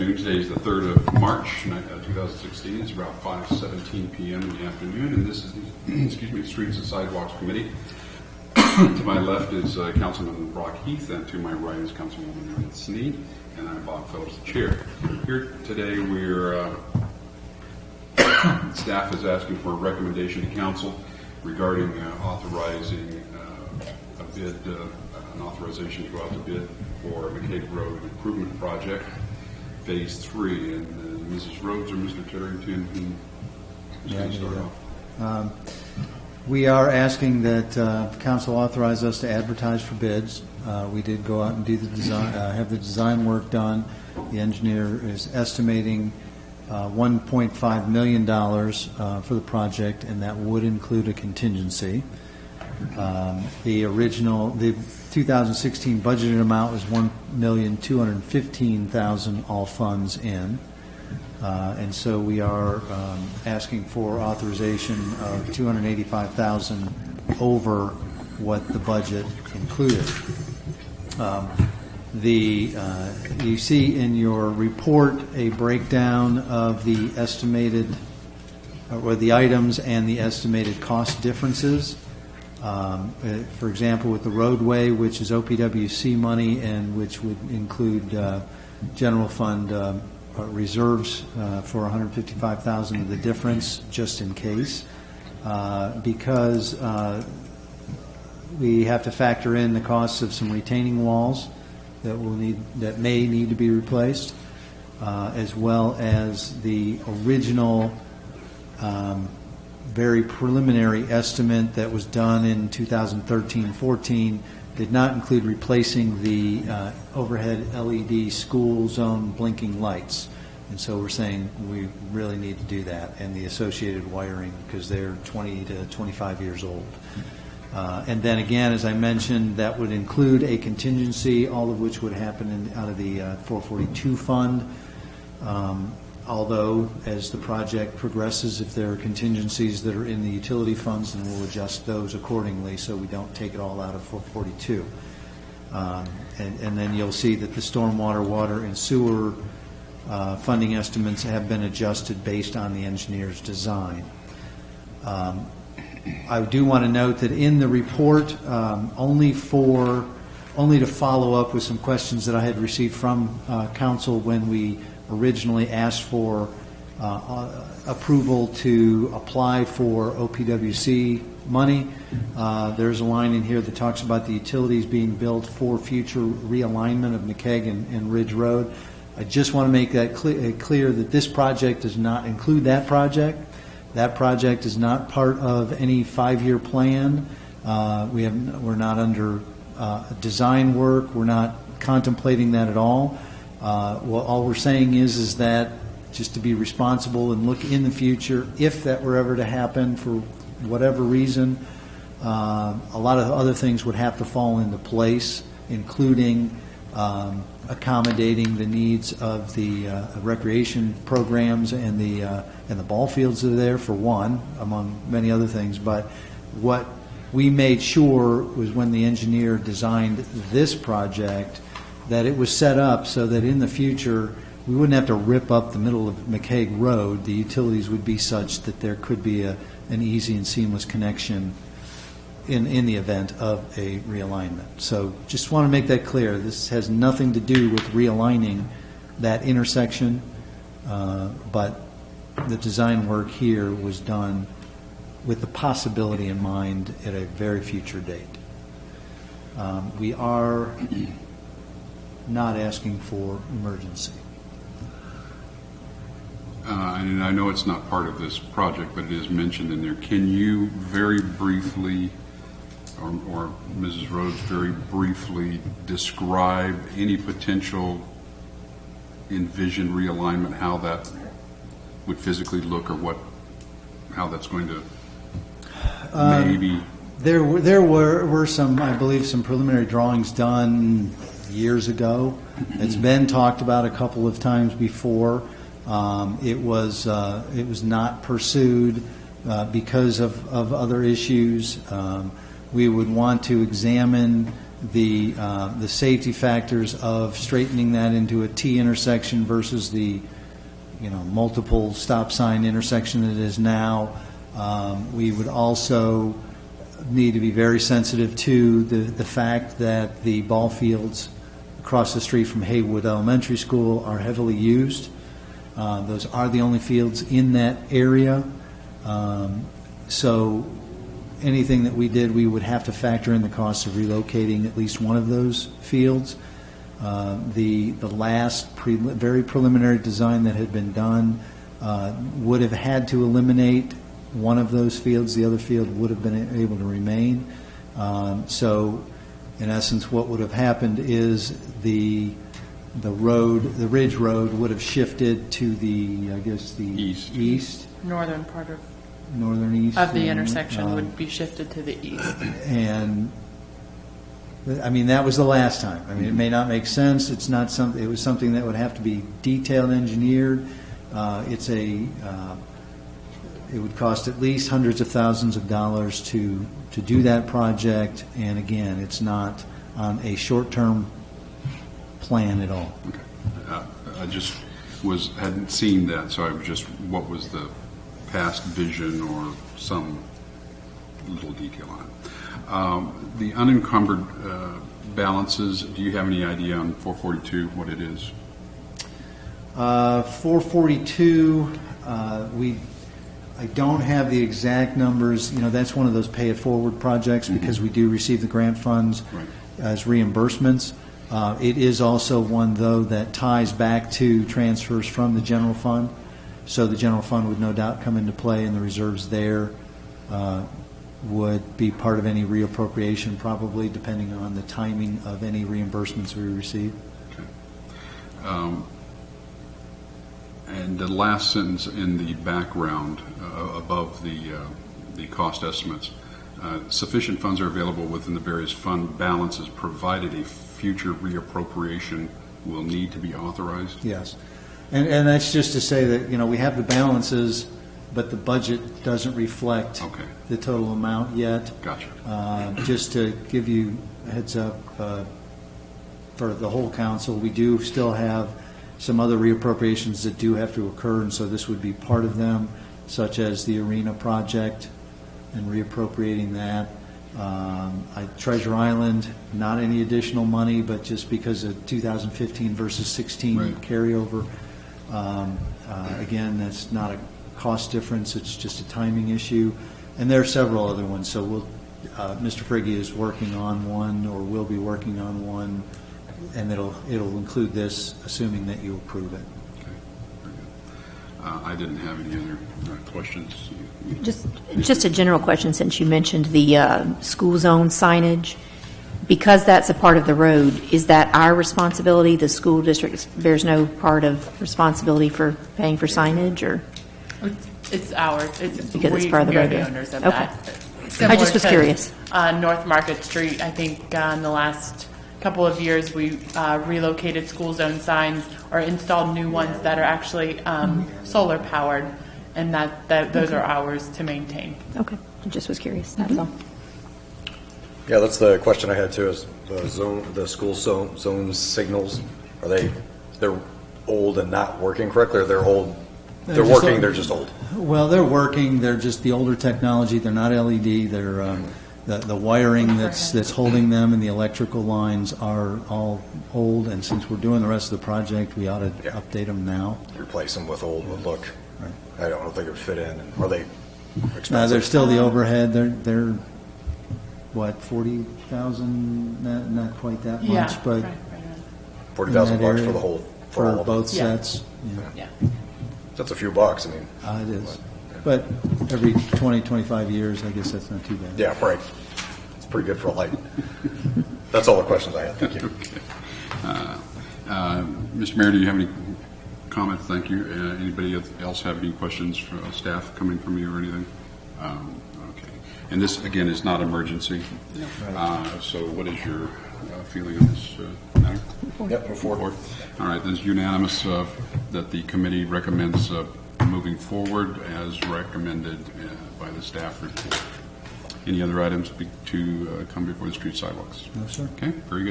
afternoon. Today is the 3rd of March, 2016. It's about 5:17 p.m. in the afternoon, and this is the excuse me, Streets and Sidewalks Committee. To my left is Councilman Brock Heath, and to my right is Councilwoman Ellen Sneed, and I'm Bob Phillips, the chair. Here today, we're staff is asking for a recommendation to council regarding authorizing a bid, an authorization to go out to bid for McCaig Road Improvement Project, Phase 3. And Mrs. Rhodes or Mr. Terrington, who's going to start off? We are asking that council authorize us to advertise for bids. We did go out and do the design, have the design work done. The engineer is estimating $1.5 million for the project, and that would include a contingency. The 2016 budgeted amount was $1,215,000, all funds in. And so we are asking for authorization of $285,000 over what the budget included. You see in your report a breakdown of the estimated, or the items and the estimated cost differences. For example, with the roadway, which is OPWC money and which would include general fund reserves for $155,000 of the difference, just in case, because we have to factor in the costs of some retaining walls that may need to be replaced, as well as the original very preliminary estimate that was done in 2013-14 did not include replacing the overhead LED school zone blinking lights. And so we're saying we really need to do that, and the associated wiring, because they're 20 to 25 years old. And then again, as I mentioned, that would include a contingency, all of which would happen out of the 442 fund. Although, as the project progresses, if there are contingencies that are in the utility funds, then we'll adjust those accordingly so we don't take it all out of 442. And then you'll see that the stormwater, water, and sewer funding estimates have been adjusted based on the engineer's design. I do want to note that in the report, only to follow up with some questions that I had received from council when we originally asked for approval to apply for OPWC money. There's a line in here that talks about the utilities being built for future realignment of McCaig and Ridge Road. I just want to make that clear that this project does not include that project. That project is not part of any 5-year plan. We're not under design work. We're not contemplating that at all. Well, all we're saying is that just to be responsible and look in the future, if that were ever to happen for whatever reason, a lot of other things would have to fall into place, including accommodating the needs of the recreation programs and the ball fields that are there, for one, among many other things. But what we made sure was, when the engineer designed this project, that it was set up so that in the future we wouldn't have to rip up the middle of McCaig Road. The utilities would be such that there could be an easy and seamless connection in the event of a realignment. So just want to make that clear. This has nothing to do with realigning that intersection, but the design work here was done with the possibility in mind at a very future date. We are not asking for emergency. And I know it's not part of this project, but it is mentioned in there. Can you very briefly, or Mrs. Rhodes, very briefly describe any potential envisioned realignment, how that would physically look, or how that's going to maybe? There were some, I believe, some preliminary drawings done years ago. It's been talked about a couple of times before. It was not pursued because of other issues. We would want to examine the safety factors of straightening that into a T intersection versus the multiple stop sign intersection that it is now. We would also need to be very sensitive to the fact that the ball fields across the street from Haywood Elementary School are heavily used. Those are the only fields in that area. So anything that we did, we would have to factor in the cost of relocating at least one of those fields. The last very preliminary design that had been done would have had to eliminate one of those fields. The other field would have been able to remain. So, in essence, what would have happened is the Ridge Road would have shifted to the east. Northern part Northern east of the intersection would be shifted to the east. And I mean, that was the last time. I mean, it may not make sense. It's not something. It was something that would have to be detailed engineered. It would cost at least hundreds of thousands of dollars to do that project. And again, it's not on a short-term plan at all. Okay. I just hadn't seen that, so I was just, what was the past vision or some little detail on it? The unencumbered balances, do you have any idea on 442 what it is? 442, I don't have the exact numbers. That's one of those pay-it-forward projects because we do receive the grant funds as reimbursements. It is also one, though, that ties back to transfers from the general fund. So the general fund would no doubt come into play, and the reserves there would be part of any reappropriation, probably, depending on the timing of any reimbursements we receive. Okay. And the last sentence in the background above the cost estimates, sufficient funds are available within the various fund balances provided a future reappropriation will need to be authorized? Yes. And that's just to say that, we have the balances, but the budget doesn't reflect the total amount yet. Gotcha. Just to give you a heads up for the whole council, we do still have some other reappropriations that do have to occur, and so this would be part of them, such as the arena project and reappropriating that. Treasure Island, not any additional money, but just because of 2015 versus 16 carryover. Again, that's not a cost difference, it's just a timing issue. And there are several other ones, so Mr. Frigge is working on one, or will be working on one, and it'll include this, assuming that you approve it. Okay, very good. I didn't have any other questions. Just a general question, since you mentioned the school zone signage. Because that's a part of the road, is that our responsibility? The school district bears no part of responsibility for paying for signage, or? It's ours. Because it's part of the we are road. the owners of Okay. that. I Similar just was to, curious. North Market Street, I think in the last couple of years we relocated school zone signs or installed new ones that are actually solar powered, and those are ours to maintain. Okay, I just was curious, that's all. Yeah, that's the question I had too, is the school zone signals, they're old and not working correctly, or they're old, they're just working, old. they're just old? Well, they're working. They're just the older technology. They're not LED. They're the wiring that's holding them and the electrical lines are all old. And since we're doing the rest of the project, we ought to update them now. Replace them with old would look, Right. I don't think it would fit in. Are they expensive? No, they're still the overhead. They're what, 40,000? Not quite that much, Yeah, but right. $40,000 in that area for the whole, for all of them? both Yeah. sets. Yeah. That's a few bucks, I mean. It is. But every 20, 25 years, I guess that's not too bad. Yeah, right. It's pretty good for a light. That's all the questions I had. Thank you. Mr. Mayor, do you have any comments? Thank you. Anybody else have any questions for staff coming from you or anything? Okay. And this, again, is not emergency. So what is your feeling on this matter? Yep, move forward. All right, then it's unanimous that the committee recommends moving forward as recommended by the staff report. Any other items to come before the street sidewalks? No, sir. Okay, very good.